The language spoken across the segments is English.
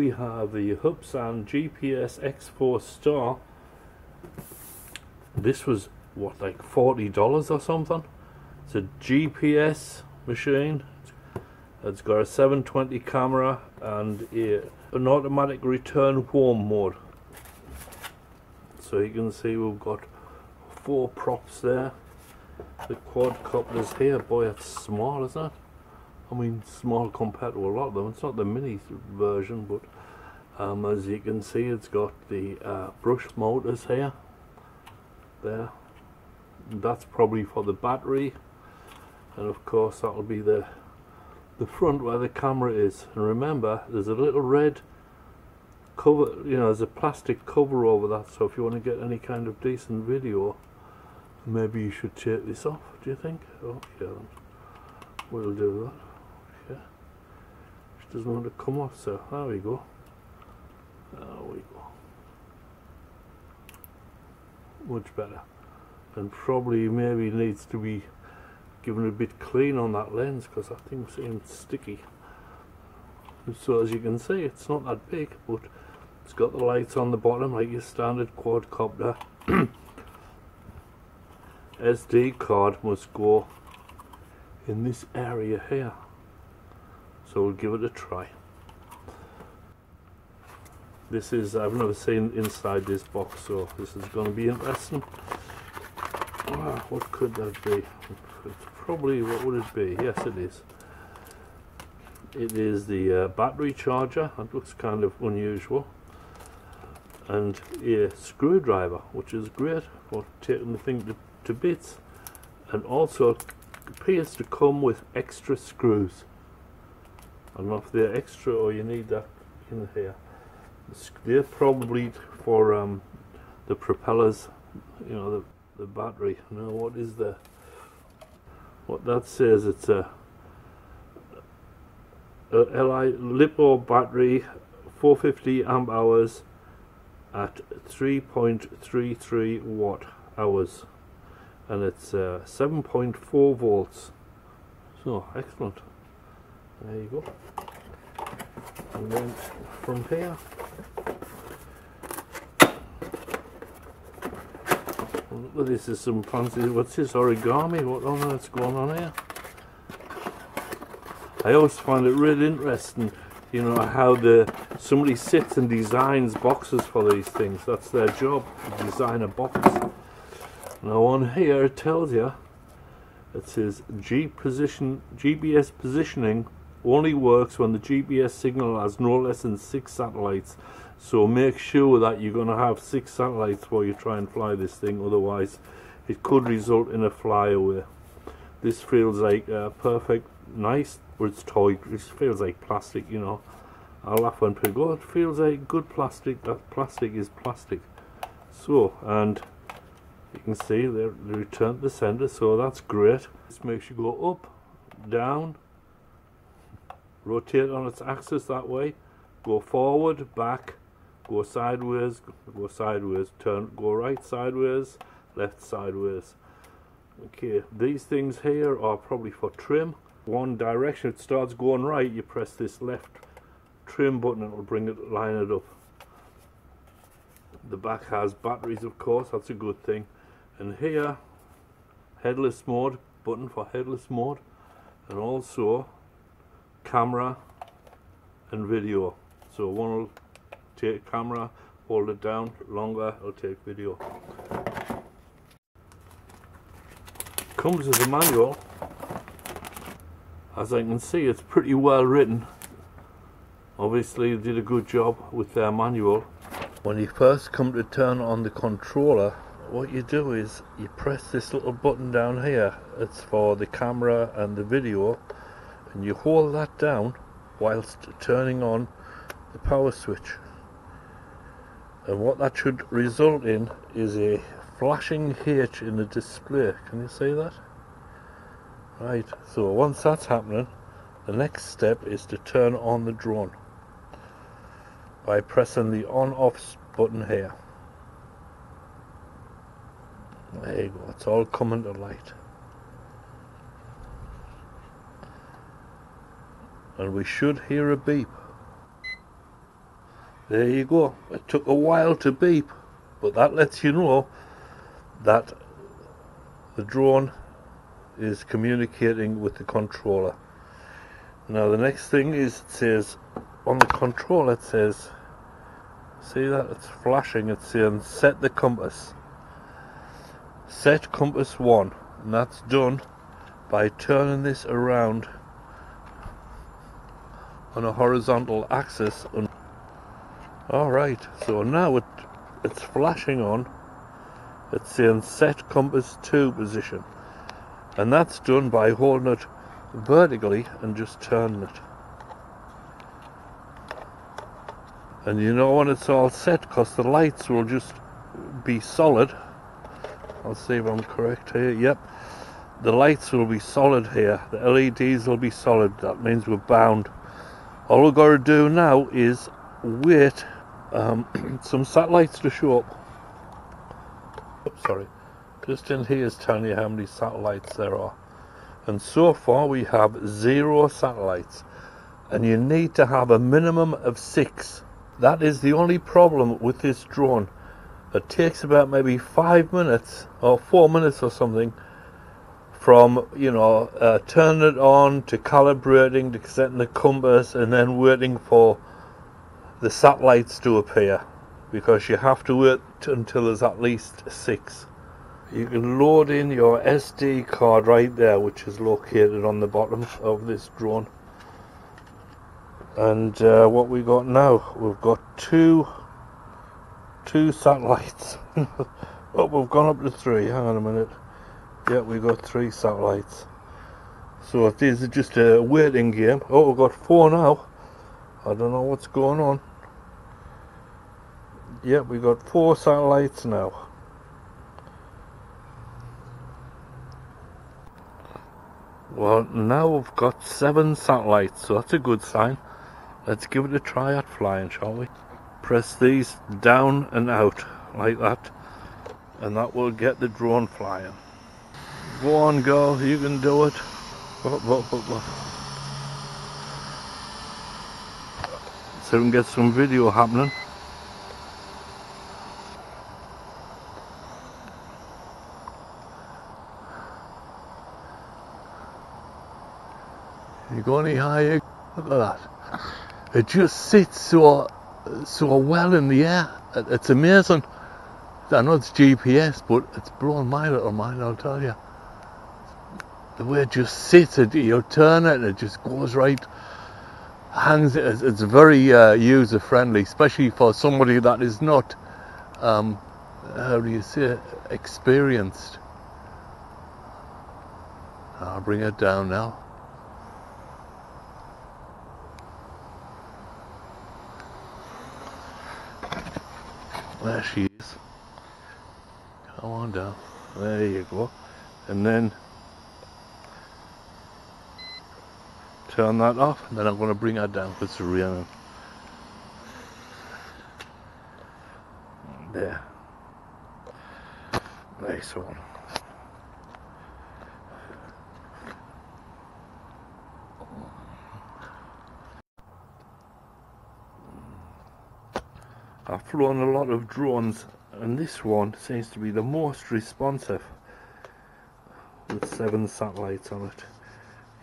we have the Hubsan GPS X4 Star. This was what, like $40 or something. It's a GPS machine. It's got a 720 camera and an automatic return home mode. So you can see we've got 4 props there. The quadcopter's here. Boy, it's small, isn't it? I mean, small compared to a lot of them. It's not the mini version, but as you can see, it's got the brush motors here. There. And that's probably for the battery. And of course, that'll be the front where the camera is. And remember, there's a little red cover, you know, there's a plastic cover over that, so if you want to get any kind of decent video, maybe you should take this off, do you think? Okay, then we'll do that. Okay, it doesn't want to come off, so there we go. There we go. Much better. And probably maybe needs to be given a bit clean on that lens, because that thing seems sticky. So as you can see, it's not that big, but it's got the lights on the bottom like your standard quadcopter. SD card must go in this area here, so we'll give it a try. This is, I've never seen inside this box, so this is going to be interesting. What could that be? It's probably, what would it be? Yes, it is. It is the battery charger. That looks kind of unusual. And a screwdriver, which is great for taking the thing to bits. And also it appears to come with extra screws. I don't know if they're extra or you need that in here. They're probably for the propellers, you know, the battery. Now what is what that says? It's a Li LiPo battery, 450 amp hours at 3.33 watt hours, and it's 7.4 volts. So excellent. There you go. And then from here, look, this is some fancy. What's this, origami? What on earth's going on here? I always find it really interesting, you know, how somebody sits and designs boxes for these things. That's their job, to design a box. Now on here it tells you, it says GPS positioning only works when the GPS signal has no less than 6 satellites. So make sure that you're going to have 6 satellites while you try and fly this thing, otherwise it could result in a flyaway. This feels like perfect, nice, but it's toy. It feels like plastic, you know. I laugh when people go, it feels like good plastic. That plastic is plastic. So, and you can see they return to the center, so that's great. This makes you go up, down, rotate on its axis that way, go forward, back, go sideways, turn, go right sideways, left sideways. Okay, these things here are probably for trim. One direction it starts going right, you press this left trim button, it will bring it, line it up. The back has batteries, of course, that's a good thing. And here, headless mode, button for headless mode, and also camera and video. So one will take camera, hold it down longer, it'll take video. Comes with a manual. As I can see, it's pretty well written. Obviously they did a good job with their manual. When you first come to turn on the controller, what you do is you press this little button down here. It's for the camera and the video, and you hold that down whilst turning on the power switch. And what that should result in is a flashing H in the display. Can you see that? Right, so once that's happening, the next step is to turn on the drone by pressing the on-off button here. There you go, it's all coming to light. And we should hear a beep. There you go. It took a while to beep, but that lets you know that the drone is communicating with the controller. Now the next thing is, it says on the controller, it says, see that it's flashing, it's saying set the compass. Set compass 1, and that's done by turning this around on a horizontal axis. Alright, so now it's flashing on, it's saying set compass 2 position, and that's done by holding it vertically and just turning it. And you know when it's all set, because the lights will just be solid. I'll see if I'm correct here. Yep, the lights will be solid here, the LEDs will be solid. That means we're bound. All we've got to do now is wait some satellites to show up. Oops, sorry, just in here is telling you how many satellites there are, and so far we have 0 satellites, and you need to have a minimum of 6. That is the only problem with this drone. It takes about maybe 5 minutes or 4 minutes or something from, you know, turning it on to calibrating to setting the compass and then waiting for the satellites to appear, because you have to wait until there's at least 6. You can load in your SD card right there, which is located on the bottom of this drone. And what we got now, we've got two satellites. Oh, we've gone up to 3. Hang on a minute. Yeah, we got 3 satellites. So if this is just a waiting game, oh, we've got 4 now. I don't know what's going on. Yeah, we got 4 satellites now. Well, now we've got 7 satellites, so that's a good sign. Let's give it a try at flying, shall we? Press these down and out like that, and that will get the drone flying. Go on, girl, you can do it. So we can get some video happening. You go any higher? Look at that. It just sits so well in the air. It's amazing. I know it's GPS, but it's blown my little mind, I'll tell you. The way it just sits, you turn it and it just goes right, hangs. It's very user friendly, especially for somebody that is not, how do you say, experienced. I'll bring it down now. There she is. Come on down. There you go. And then turn that off, and then I'm going to bring her down because it's raining. There. Nice one. I've flown a lot of drones, and this one seems to be the most responsive, with 7 satellites on it.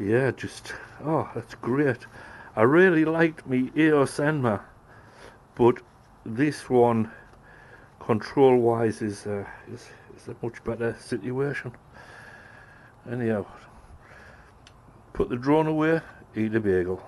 Yeah, just, oh, that's great. I really liked me EOS Enma, but this one, control wise, is a much better situation. Anyhow, put the drone away, eat a bagel.